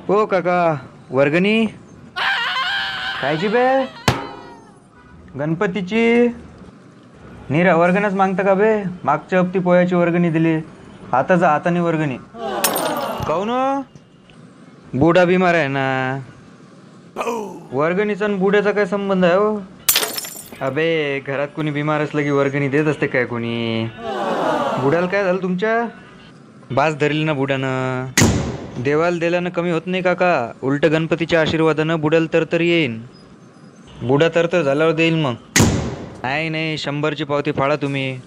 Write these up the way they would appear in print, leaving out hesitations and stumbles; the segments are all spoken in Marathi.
हो काका, वर्गणी कायची बे? गणपतीची निरा वर्गणच मागता का बे? मागच्या हप्ती पोयाची वर्गणी दिली, हाताचा हाताने वर्गणी. काऊन हो? बुडा बिमार आहे ना. वर्गणीचा आणि बुड्याचा काय संबंध आहे हो? अबे घरात कोणी बिमार असलं की वर्गणी देत असते काय कोणी? बुड्याला काय झालं तुमच्या? बास धरली ना बुड्यानं. देवाला दिल्यानं कमी होत नाही काका, उलट गणपतीच्या आशीर्वादानं बुड्याला तर येईन. बुडा तर झाल्यावर देईल मग. नाही 100ची पावती फाडा तुम्ही.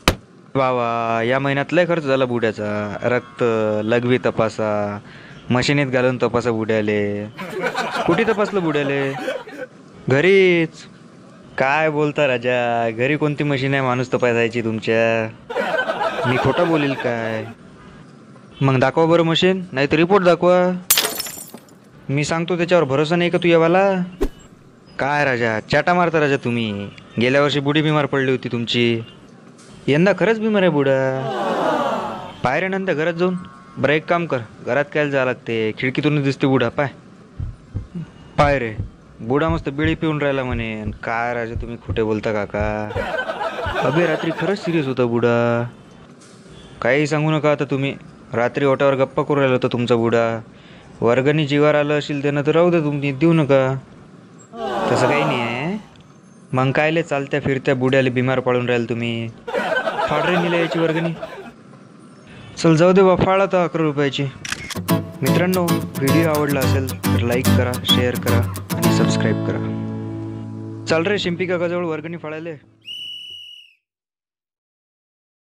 बाबा या महिन्यात लय खर्च झाला बुड्याचा. रक्त लघवी तपासा, मशिनीत घालून तपासा बुड्याले. कुठे तपासलं बुड्याले? घरीच. काय बोलता राजा, घरी कोणती मशीन आहे माणूस तपासायची तुमच्या? मी खोटा बोलील काय? मग दाखवा बरं मशीन, नाही तर रिपोर्ट दाखवा. मी सांगतो त्याच्यावर भरोसा नाही का तुझ्यावाला? काय राजा चाटा मारता राजा तुम्ही? गेल्या वर्षी बुडी बिमार पडली होती तुमची, यंदा खरंच बिमार आहे बुडा. पायऱ्यानंतर घरात जाऊन बरं एक काम कर, घरात काय जावं लागते, खिडकीतून दिसते बुडा. पाय रे, बुडा मस्त बिडी पिऊन राहिला म्हणे. काय राजा तुम्ही खोटे बोलता काका? अबे रात्री खरंच सिरियस होता बुडा. काही सांगू नका आता तुम्ही. रात्री ओट्यावर गप्पा करू राहिला होता तुमचा बुडा. वर्गणी जीवार आलं असेल त्यानं तर राहू दे, तुम्ही देऊ नका. तसं काही नाही आहे. मग कायले चालत्या फिरत्या बुड्याला बिमार पडून राहील तुम्ही? फाड रे निला याची वर्गणी. चल जाऊ दे बा, फाड आता 11 रुपयाची. मित्रांनो, व्हिडिओ आवडला असेल तर लाईक करा, शेअर करा आणि सबस्क्राईब करा. चाल रे शिंपी काकाजवळ वर्गणी फाडायला.